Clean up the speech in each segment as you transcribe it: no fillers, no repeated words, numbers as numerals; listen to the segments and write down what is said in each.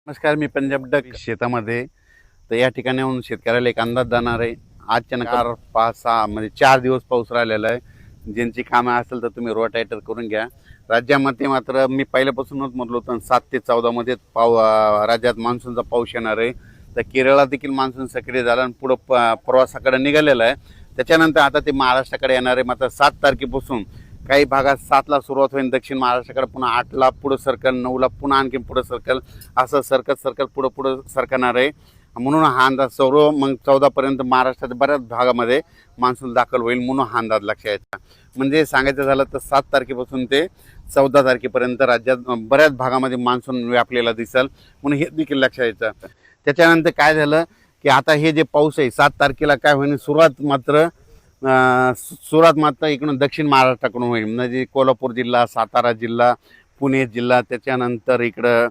नमस्कार, मी पंजाब डक शेतामध्ये. तर या ठिकाणी येऊन शेतकऱ्याला एक अंदाज जाणार आहे. अचानक 4-5-6 म्हणजे 4 दिवस पाऊस राहिलेला आहे. ज्यांची कामं असेल तर तुम्ही रोटायटर करून घ्या. राज्यामध्ये मात्र मी पहिल्यापासूनच म्हटलं होतं 7 ते 14 मध्ये राज्यात मान्सूनचा पाऊस येणार आहे. तर केरळला देखील मान्सून सक्रिय झाला आणि पुढं प्रवासाकडे निघालेला आहे. त्याच्यानंतर आता ते महाराष्ट्राकडे येणार आहे. मात्र 7 तारखेपासून काही भागात 7ला सुरुवात होईल, दक्षिण महाराष्ट्राकडे पुन्हा 8ला पुढं सरकल, 9ला पुन्हा आणखी पुढं सरकल, असं सरकत पुढं सरकणार आहे. म्हणून हा अंदाज सर्व मग 14पर्यंत महाराष्ट्राच्या बऱ्याच भागामध्ये मान्सून दाखल होईल, म्हणून हा अंदाज लक्षात यायचा. म्हणजे सांगायचं झालं तर 7 तारखेपासून ते 14 तारखेपर्यंत राज्यात बऱ्याच भागामध्ये मान्सून व्यापलेला दिसेल, म्हणून हे देखील लक्षात यायचं. त्याच्यानंतर काय झालं की आता हे जे पाऊस आहे 7 तारखेला काय होईल, सुरुवात मात्र इकडून दक्षिण महाराष्ट्राकडून होईल. म्हणजे कोल्हापूर जिल्हा, सातारा जिल्हा, पुणे जिल्हा, त्याच्यानंतर इकडं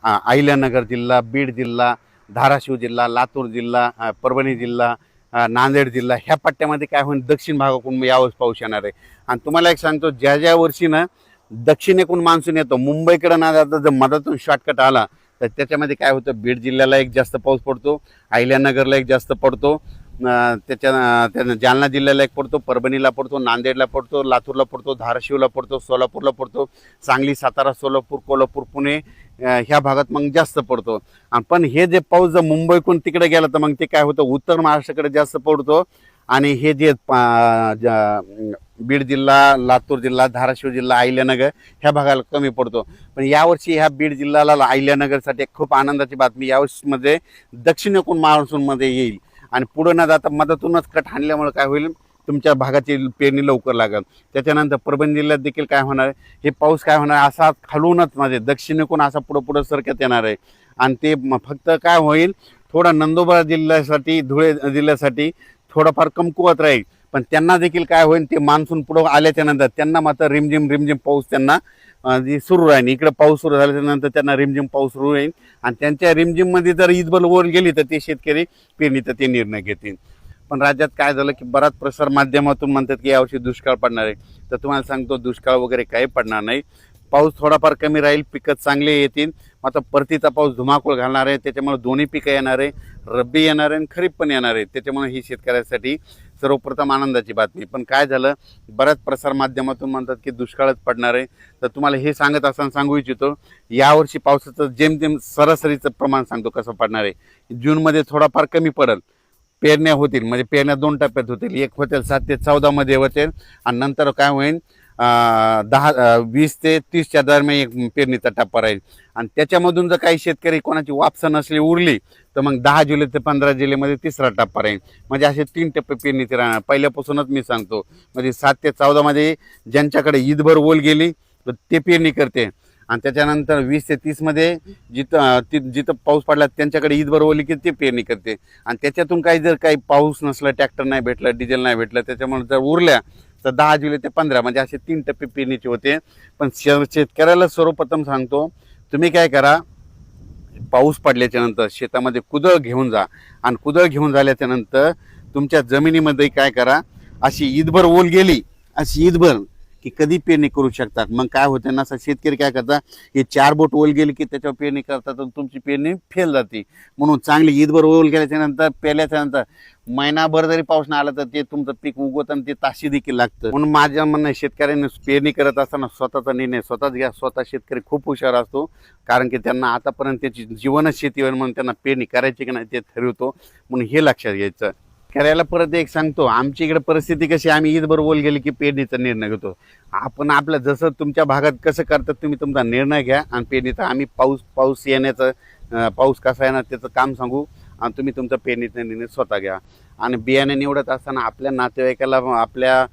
अहिल्यानगर जिल्हा, बीड जिल्हा, धाराशिव जिल्हा, लातूर जिल्हा, परभणी जिल्हा, नांदेड जिल्हा, ह्या पट्ट्यामध्ये काय होईल, दक्षिण भागाकडून यावेळेस पाऊस येणार आहे. आणि तुम्हाला एक सांगतो, ज्या वर्षी ना दक्षिणेकडून मान्सून येतो, मुंबईकडे ना जाता जर मधातून शॉर्टकट आला तर त्याच्यामध्ये काय होतं, बीड जिल्ह्याला एक जास्त पाऊस पडतो, अहिल्यानगरला एक जास्त पडतो, त्याच्या जालना जिल्ह्याला एक पडतो, परभणीला पडतो, नांदेडला पडतो, लातूरला पडतो, धाराशिवला पडतो, सोलापूरला पडतो, सांगली, सातारा, सोलापूर, कोल्हापूर, पुणे ह्या भागात मग जास्त पडतो. पण हे जे पाऊस जर मुंबईकडून तिकडे गेला तर मग ते काय होतं, उत्तर महाराष्ट्राकडे जास्त पडतो. आणि हे जे बीड जिल्हा, लातूर जिल्हा, धाराशिव जिल्हा, अहिल्यानगर ह्या भागाला कमी पडतो. पण यावर्षी ह्या बीड जिल्ह्याला, अहिल्यानगरसाठी एक खूप आनंदाची बातमी, यावर्षीमध्ये दक्षिणेकडून मान्सूनमध्ये येईल आणि पुढे न जाता मधातूनच कट हाणल्यामुळे काय होईल, तुमच्या भागाची पेरणी लवकर लागेल. त्याच्यानंतर परभणी जिल्ह्यात देखील काय होणार आहे, हे पाऊस काय होणार, असा खालूनच म्हणजे दक्षिणेकडून असा पुढं सरकत येणार आहे. आणि ते फक्त काय होईल, थोडा नंदुरबार जिल्ह्यासाठी, धुळे जिल्ह्यासाठी थोडंफार कमकुवत राहील. पण त्यांना देखील काय होईल, ते मान्सून पुढं आल्याच्या नंतर त्यांना मात्र रिमझिम पाऊस त्यांना सुरू राहील. इकडे पाऊस सुरू झाल्यानंतर त्यांना रिमझिम पाऊस सुरू राहील आणि त्यांच्या रिमझिममध्ये जर ईदबल वर गेली तर ते शेतकरी पेरणीचा ते निर्णय घेतील. पण राज्यात काय झालं की बराच प्रसार माध्यमातून म्हणतात की यावर्षी दुष्काळ पडणार आहे. तर तुम्हाला सांगतो, दुष्काळ वगैरे काही पडणार नाही. पाऊस थोडाफार कमी राहील, पिकं चांगले येतील. मात्र परतीचा पाऊस धुमाकूळ घालणार आहे, त्याच्यामुळे दोन्ही पिकं येणार आहे, रब्बी येणार आहे आणि खरीप पण येणार आहे. त्याच्यामुळे ही शेतकऱ्यासाठी सर्वप्रथम आनंदाची बातमी. पण काय झालं, बऱ्याच प्रसार माध्यमातून म्हणतात की दुष्काळच पडणार आहे. तर तुम्हाला हे सांगत असताना सांगू इच्छितो, यावर्षी पावसाचं जेमतेम सरासरीचं प्रमाण सांगतो कसं पडणार आहे. जूनमध्ये थोडाफार कमी पडेल, पेरण्या होतील, म्हणजे पेरण्या 2 टप्प्यात होतील. एक होतील 7 ते 14 मध्ये होतील आणि नंतर काय होईल, 20 ते 30च्या दरम्यान एक पेरणीचा टप्पा राहील. आणि त्याच्यामधून जर काही शेतकरी कोणाची वापसा नसली उरली तर मग 10 जुलै ते 15 जुलैमध्ये तिसरा टप्पा राहील. म्हणजे असे 3 टप्पे पेरणीचे राहणार. पहिल्यापासूनच मी सांगतो, म्हणजे 7 ते 14 मध्ये ज्यांच्याकडे ईदभर ओल गेली तर ते पेरणी करते. आणि त्याच्यानंतर 20 ते 30 मध्ये जिथं पाऊस पडला त्यांच्याकडे ईदभर ओली की ते पेरणी करते. आणि त्याच्यातून जर काही पाऊस नसला, ट्रॅक्टर नाही भेटलं, डिझेल नाही भेटलं, त्याच्यामुळे जर उरल्या तर 10 जुलै ते 15 म्हणजे असे 3 टप्पे पेरणीचे होते. पण शेतकऱ्याला सर्वप्रथम सांगतो, तुम्ही काय करा, पाऊस पडल्याच्या नंतर शेतामध्ये कुदळ घेऊन जा आणि कुदळ घेऊन झाल्याच्या नंतर तुमच्या जमिनीमध्ये काय करा, अशी ईदभर ओल गेली, अशी ईदभर की कधी पेरणी करू शकतात. मग काय होतं ना, शेतकरी काय करतात, हे 4 बोट ओल गेली की त्याच्यावर पेरणी करतात आणि तुमची पेरणी फेल जाते. म्हणून चांगली ईदभर ओल गेल्याच्या नंतर, पेरल्याच्या नंतर महिनाभर जरी पाऊस नाही आला तर ते तुमचं पीक उगवत आणि ते ताशी देखील लागतं. म्हणून माझ्या म्हणणं, शेतकऱ्यांनी पेरणी करत असताना स्वतःचा निर्णय स्वतःच घ्या. स्वतः शेतकरी खूप हुशार असतो, कारण की त्यांना आतापर्यंत त्याची जीवनच शेतीवर म्हणून त्यांना पेरणी करायची की नाही ते ठरवतो. म्हणून हे लक्षात घ्यायचं. करायला परत एक सांगतो, आमच्या इकडे परिस्थिती कशी, आम्ही ईदभर ओल गेली की पेरणीचा निर्णय घेतो. आपण आपलं जसं तुमच्या भागात कसं करतात तुम्ही तुमचा निर्णय घ्या आणि पेरणीचा आम्ही पाऊस येण्याचं, पाऊस कसा येणार त्याचं काम सांगू आणि तुम्ही तुमचा पेरणीचा निर्णय स्वतः घ्या. आणि बियाणे निवडत असताना आपल्या नातेवाईकाला, आपल्या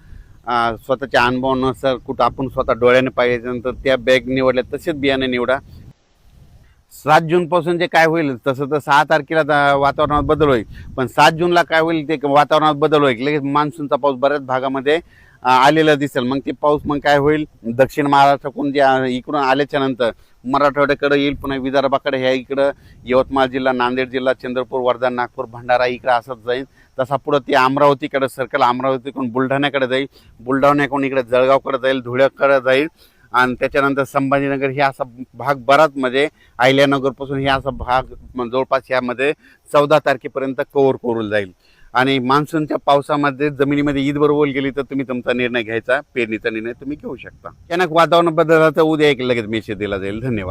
स्वतःच्या अनुभवानुसार कुठं आपण स्वतः डोळ्याने पाहिल्यानंतर त्या बॅग निवडल्या तसेच बियाणे निवडा. 7 जून पासून जे काय होईल, तसं तर 6 तारखेला वातावरणात बदल होईल. पण 7 जूनला काय होईल, ते वातावरणात बदल होईल, लगेच मान्सूनचा पाऊस बऱ्याच भागामध्ये आलेला दिसेल. मग ते पाऊस मग काय होईल, दक्षिण महाराष्ट्राकडून जे इकडून आल्याच्या नंतर मराठवाड्याकडे येईल, पुन्हा विदर्भाकडे, ह्या इकडं यवतमाळ जिल्हा, नांदेड जिल्हा, चंद्रपूर, वर्धा, नागपूर, भंडारा इकडं असंच जाईल. तसा पुढं ते अमरावतीकडे सरकल, अमरावतीकडून बुलढाण्याकडे जाईल, बुलढाण्याकडून इकडे जळगावकडे जाईल, धुळ्याकडे जाईल आणि त्याच्यानंतर संभाजीनगर हे असा भाग बराच म्हणजे अहिल्यानगरपासून हे असा भाग जवळपास यामध्ये 14 तारखेपर्यंत कव्हर करून जाईल. आणि मान्सूनच्या पावसामध्ये जमिनीमध्ये ईद बरोबर गेली तर तुम्ही तुमचा निर्णय घ्यायचा, पेरणीचा निर्णय तुम्ही घेऊ शकता. अचानक वातावरण बदलला तर उद्या एक लगेच मेसेज दिला जाईल. धन्यवाद.